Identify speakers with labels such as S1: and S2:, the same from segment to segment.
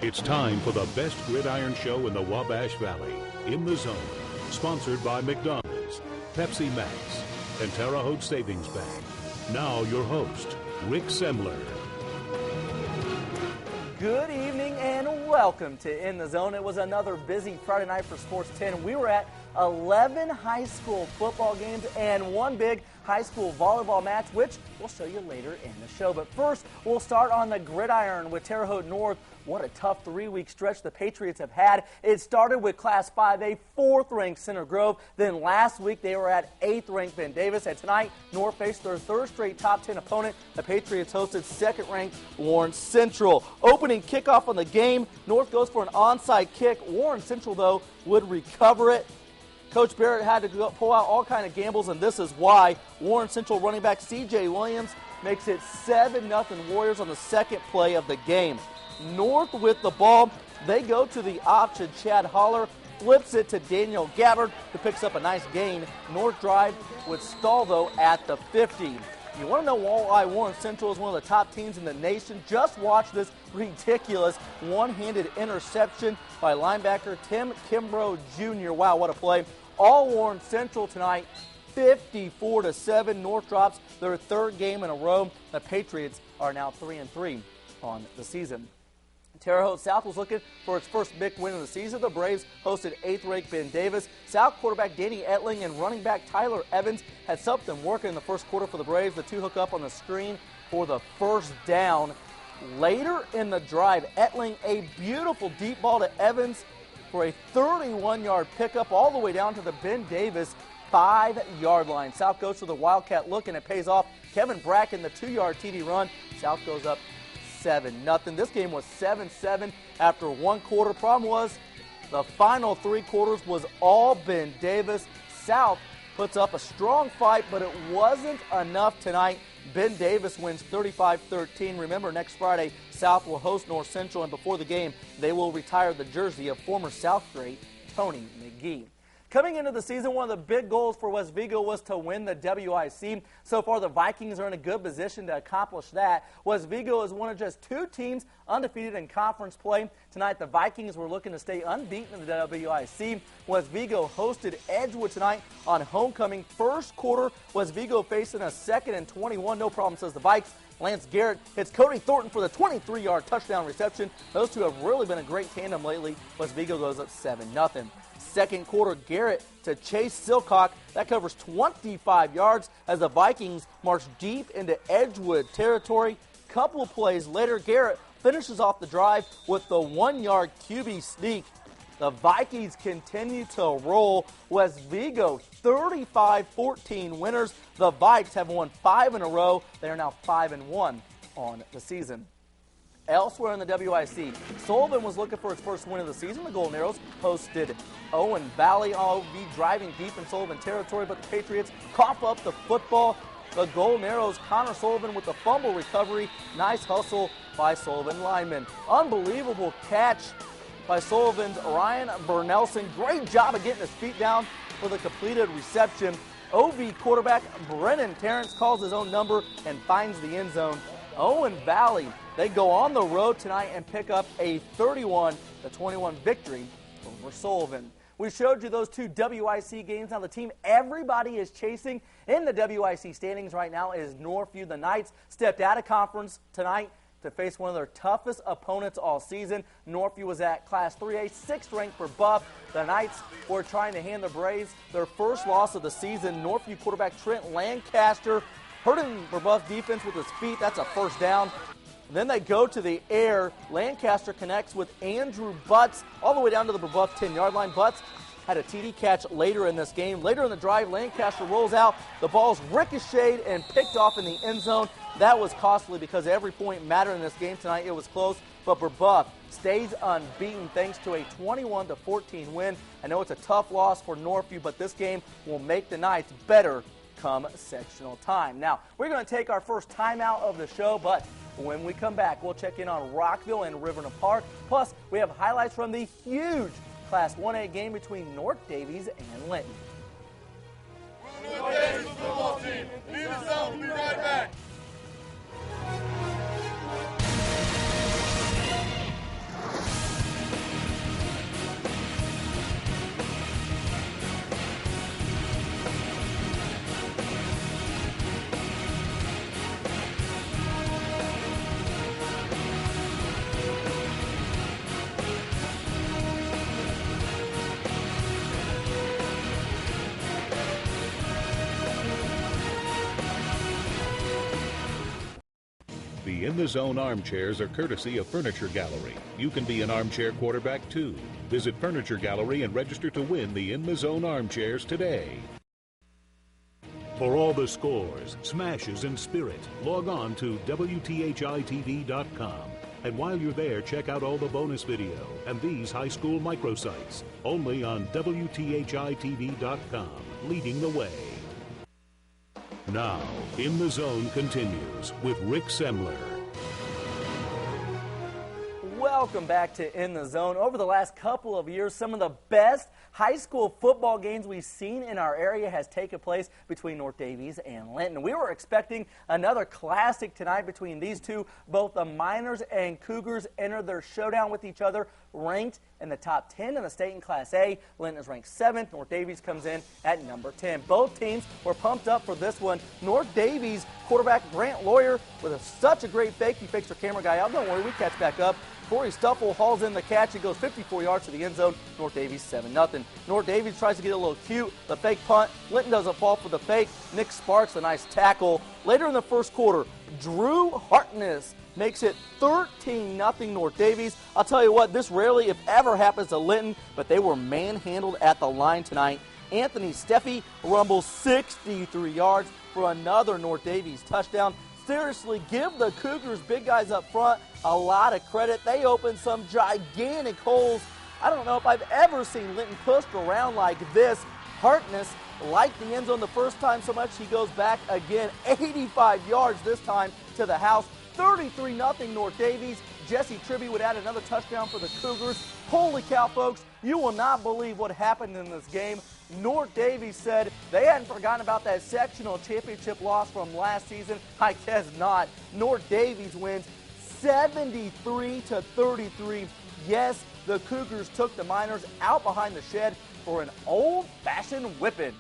S1: It's time for the best gridiron show in the Wabash Valley, In the Zone, sponsored by McDonald's, Pepsi Max, and Terre Haute Savings Bank. Now your host, Rick Semler.
S2: Good evening and welcome to In the Zone. It was another busy Friday night for Sports 10. We were at 11 high school football games and one big high school volleyball match, which we'll show you later in the show. But first, we'll start on the gridiron with Terre Haute North. What a tough 3-week stretch the Patriots have had. It started with Class 5A, 4th-ranked Center Grove. Then last week, they were at 8th-ranked Ben Davis. And tonight, North faced their third straight top 10 opponent. The Patriots hosted 2nd-ranked Warren Central. Opening kickoff on the game, North goes for an onside kick. Warren Central, though, would recover it. Coach Barrett had to pull out all kind of gambles, and this is why. Warren Central running back C.J. Williams makes it 7-0 Warriors on the second play of the game. North with the ball, they go to the option. Chad Holler flips it to Daniel Gabbard, who picks up a nice gain. North drive would stall, though, at the 50. You want to know why Warren Central is one of the top teams in the nation? Just watch this ridiculous one-handed interception by linebacker Tim Kimbrough Jr. Wow, what a play. All Warren Central tonight, 54-7. North drops their third game in a row. The Patriots are now 3-3 on the season. Terre Haute South was looking for its first big win of the season. The Braves hosted 8th-ranked Ben Davis. South quarterback Danny Etling and running back Tyler Evans had something working in the first quarter for the Braves. The two hook up on the screen for the first down. Later in the drive, Etling a beautiful deep ball to Evans for a 31-yard pickup all the way down to the Ben Davis 5-yard line. South goes for the Wildcat look, and it pays off. Kevin Bracken, the 2-yard TD run. South goes up 7-0. This game was 7-7 after one quarter. Problem was the final 3 quarters was all Ben Davis. South puts up a strong fight, but it wasn't enough tonight. Ben Davis wins 35-13. Remember, next Friday, South will host North Central, and before the game, they will retire the jersey of former South great Tony McGee. Coming into the season, one of the big goals for West Vigo was to win the WIC. So far, the Vikings are in a good position to accomplish that. West Vigo is one of just 2 teams undefeated in conference play. Tonight, the Vikings were looking to stay unbeaten in the WIC. West Vigo hosted Edgewood tonight on homecoming. First quarter, West Vigo facing a 2nd and 21. No problem, says the Vikes. Lance Garrett hits Cody Thornton for the 23-yard touchdown reception. Those two have really been a great tandem lately. West Vigo goes up 7-0. Second quarter, Garrett to Chase Silcock. That covers 25 yards as the Vikings march deep into Edgewood territory. Couple of plays later, Garrett finishes off the drive with the 1-yard QB sneak. The Vikings continue to roll. West Vigo 35-14 winners. The Vikes have won 5 in a row. They are now 5-1 on the season. Elsewhere in the WIC, Sullivan was looking for its first win of the season. The Golden Arrows hosted Owen Valley. OV driving deep in Sullivan territory, but the Patriots cough up the football. The Golden Arrows, Connor Sullivan with the fumble recovery. Nice hustle by Sullivan lineman. Unbelievable catch by Sullivan's Ryan Bernelson. Great job of getting his feet down for the completed reception. OV quarterback Brennan Terrence calls his own number and finds the end zone. Owen Valley, they go on the road tonight and pick up a 31-21 victory over Sullivan. We showed you those 2 WIC games. Now the team everybody is chasing in the WIC standings right now is Northview. The Knights stepped out of conference tonight to face one of their toughest opponents all season. Northview was at Class 3A, 6th ranked for Buff. The Knights were trying to hand the Braves their first loss of the season. Northview quarterback Trent Lancaster hurting Buff defense with his feet. That's a first down. And then they go to the air. Lancaster connects with Andrew Butts all the way down to the Buff 10-yard line. Butts had a TD catch later in this game. Later in the drive, Lancaster rolls out. The ball's ricocheted and picked off in the end zone. That was costly because every point mattered in this game tonight. It was close, but Buff stays unbeaten thanks to a 21-14 win. I know it's a tough loss for Northview, but this game will make the Knights better come sectional time. Now, we're going to take our first timeout of the show, but when we come back, we'll check in on Rockville and Riverton Park. Plus, we have highlights from the huge Class 1A game between North Davies and Linton.
S3: North Davies football team, lead us out. We'll be right back.
S1: The In the Zone armchairs are courtesy of Furniture Gallery. You can be an armchair quarterback too. Visit Furniture Gallery and register to win the In the Zone armchairs today. For all the scores, smashes, and spirit, log on to WTHI-TV.com. And while you're there, check out all the bonus video and these high school microsites. Only on WTHI-TV.com, leading the way. Now, In the Zone continues with Rick Semler.
S2: Welcome back to In the Zone. Over the last couple of years, some of the best high school football games we've seen in our area has taken place between North Daviess and Linton. We were expecting another classic tonight between these two. Both the Miners and Cougars enter their showdown with each other, ranked in the top 10 in the state in Class A. Linton is ranked 7th. North Daviess comes in at number 10. Both teams were pumped up for this one. North Daviess quarterback Grant Lawyer with such a great fake. He fakes our camera guy out. Don't worry, we catch back up. Corey Stuffle hauls in the catch. It goes 54 yards to the end zone. North Daviess 7-0. North Daviess tries to get a little cute. The fake punt. Linton doesn't fall for the fake. Nick Sparks, a nice tackle. Later in the first quarter, Drew Hartness makes it 13-0 North Daviess. I'll tell you what, this rarely, if ever, happens to Linton, but they were manhandled at the line tonight. Anthony Steffi rumbles 63 yards for another North Daviess touchdown. Seriously, give the Cougars big guys up front a lot of credit. They opened some gigantic holes. I don't know if I've ever seen Linton pushed around like this. Hartness liked the end zone the first time so much he goes back again. 85 yards this time to the house. 33-0 North Daviess. Jesse Tribby would add another touchdown for the Cougars. Holy cow, folks, you will not believe what happened in this game. North Daviess said they hadn't forgotten about that sectional championship loss from last season. I guess not. North Daviess wins 73-33. Yes, the Cougars took the Miners out behind the shed for an old-fashioned whipping.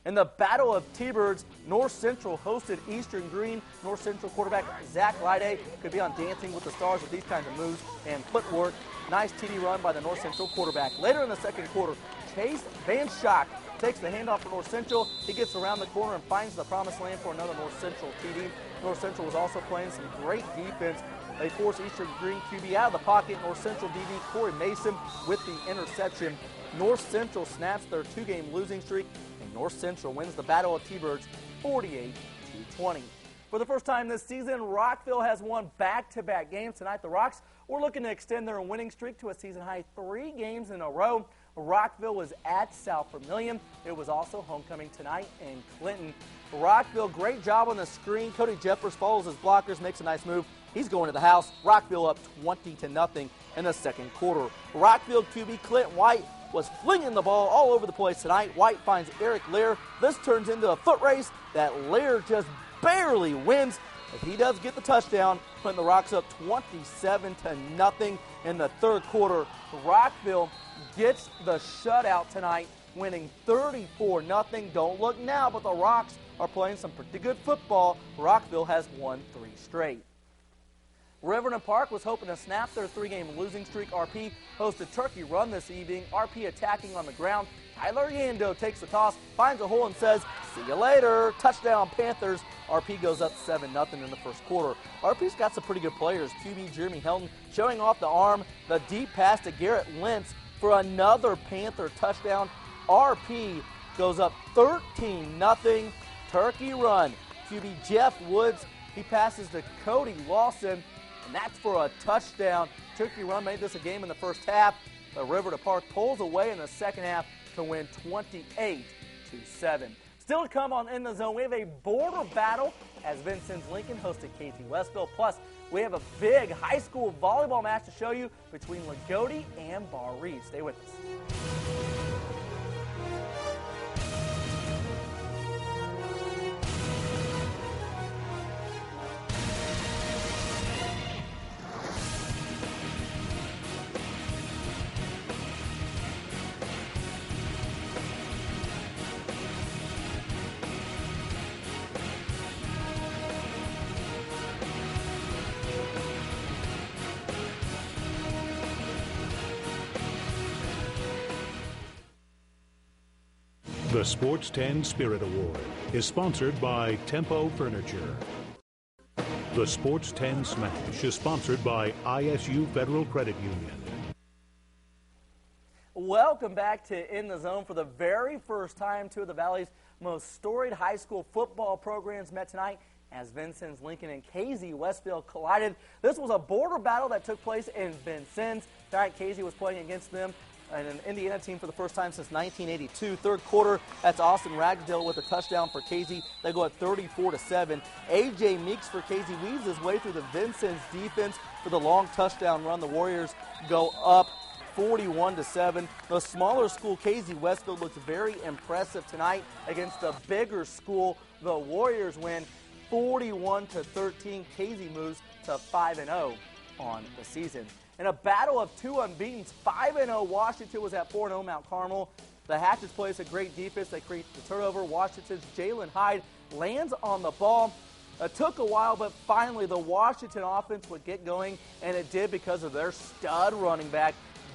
S2: In the Battle of T-Birds, North Central hosted Eastern Green. North Central quarterback Zach Lyday could be on Dancing with the Stars with these kinds of moves and footwork. Nice TD run by the North Central quarterback. Later in the second quarter, Chase Van Schock takes the handoff for North Central. He gets around the corner and finds the promised land for another North Central TD. North Central was also playing some great defense. They force Eastern Green QB out of the pocket. North Central DB Corey Mason with the interception. North Central snaps their two-game losing streak, and North Central wins the Battle of T-Birds 48-20. For the first time this season, Rockville has won back-to-back games. Tonight, the Rocks were looking to extend their winning streak to a season-high 3 games in a row. Rockville was at South Vermilion. It was also homecoming tonight in Clinton. Rockville, great job on the screen. Cody Jeffers follows his blockers, makes a nice move. He's going to the house. Rockville up 20-0 in the second quarter. Rockville QB Clint White was flinging the ball all over the place tonight. White finds Eric Lear. This turns into a foot race that Lear just barely wins. If he does get the touchdown, putting the Rocks up 27-0 in the third quarter. Rockville gets the shutout tonight, winning 34-0. Don't look now, but the Rocks are playing some pretty good football. Rockville has won 3 straight. Riverton Park was hoping to snap their 3-game losing streak. RP hosted Turkey Run this evening. RP attacking on the ground. Tyler Yando takes the toss, finds a hole, and says, "See you later." Touchdown Panthers. RP goes up 7-0 in the first quarter. RP's got some pretty good players. QB Jeremy Helton showing off the arm. The deep pass to Garrett Lentz for another Panther touchdown. RP goes up 13-0. Turkey Run. QB Jeff Woods, he passes to Cody Lawson, and that's for a touchdown. Turkey Run made this a game in the first half. The Riverton Park pulls away in the second half to win 28-7. Still to come on In the Zone, we have a border battle as Vincennes Lincoln hosted KT Westville. Plus, we have a big high school volleyball match to show you between Lagodi and Bar Reef. Stay with us.
S1: The Sports 10 Spirit Award is sponsored by Tempo Furniture. The Sports 10 Smash is sponsored by ISU Federal Credit Union.
S2: Welcome back to In the Zone. For the very first time, two of the Valley's most storied high school football programs met tonight as Vincennes, Lincoln, and KZ Westfield collided. This was a border battle that took place in Vincennes. Tonight, KZ was playing against them and an Indiana team for the first time since 1982. Third quarter, that's Austin Ragsdale with a touchdown for KZ. They go at 34-7. A.J. Meeks for KZ weaves his way through the Vincennes defense for the long touchdown run. The Warriors go up 41-7. The smaller school, KZ Westfield, looks very impressive tonight against the bigger school. The Warriors win 41-13. KZ moves to 5-0 on the season. In a battle of two unbeatens, 5-0 Washington was at 4-0 Mount Carmel. The Hatchets plays a great defense. They create the turnover. Washington's Jalen Hyde lands on the ball. It took a while, but finally the Washington offense would get going, and it did because of their stud running back,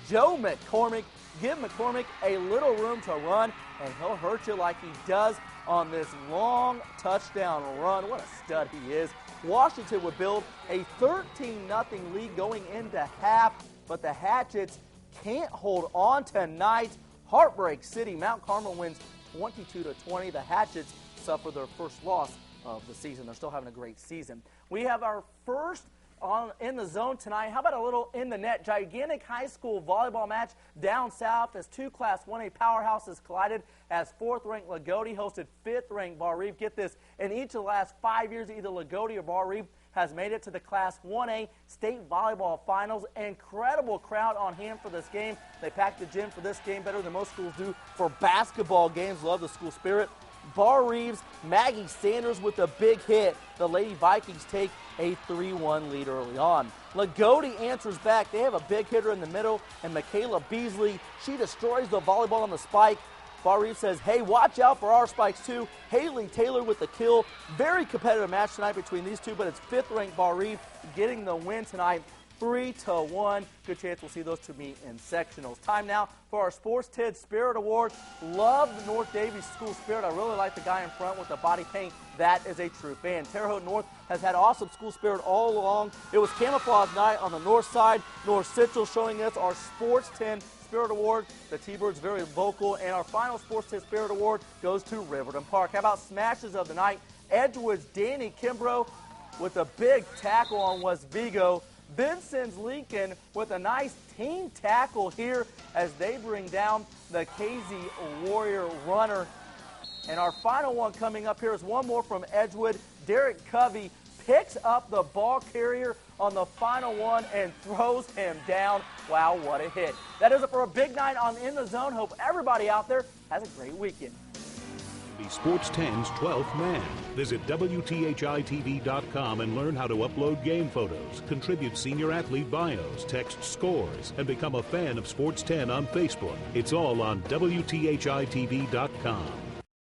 S2: Joe McCormick. Give McCormick a little room to run, and he'll hurt you like he does on this long touchdown run. What a stud he is. Washington would build a 13-0 lead going into half, but the Hatchets can't hold on tonight. Heartbreak City. Mount Carmel wins 22-20. The Hatchets suffer their first loss of the season. They're still having a great season. We have our first on In the Zone tonight. How about a little in the net? Gigantic high school volleyball match down south as two Class 1A powerhouses collided as 4th-ranked Lagodi hosted 5th-ranked Bar Reeve. Get this, in each of the last 5 years, either Lagodi or Bar Reeve has made it to the Class 1A state volleyball finals. Incredible crowd on hand for this game. They packed the gym for this game better than most schools do for basketball games. Love the school spirit. Bar Reeves, Maggie Sanders with a big hit. The Lady Vikings take a 3-1 lead early on. Lagodi answers back. They have a big hitter in the middle, and Michaela Beasley, she destroys the volleyball on the spike. Bar Reeves says, hey, watch out for our spikes too. Haley Taylor with the kill. Very competitive match tonight between these two, but it's 5th-ranked Bar Reeves getting the win tonight. 3-1. Good chance we'll see those two meet in sectionals. Time now for our Sports 10 Spirit Award. Love the North Davies School Spirit. I really like the guy in front with the body paint. That is a true fan. Terre Haute North has had awesome school spirit all along. It was camouflage night on the north side. North Central showing us our Sports 10 Spirit Award. The T-Birds very vocal. And our final Sports 10 Spirit Award goes to Riverton Park. How about smashes of the night? Edgewood's Danny Kimbrough with a big tackle on West Vigo. Vincennes Lincoln with a nice team tackle here as they bring down the KZ Warrior runner. And our final one coming up here is one more from Edgewood. Derek Covey picks up the ball carrier on the final one and throws him down. Wow, what a hit. That is it for a big night on In the Zone. Hope everybody out there has a great weekend.
S1: Be Sports 10's 12th man. Visit WTHI-TV.com and learn how to upload game photos, contribute senior athlete bios, text scores, and become a fan of Sports 10 on Facebook. It's all on WTHI-TV.com.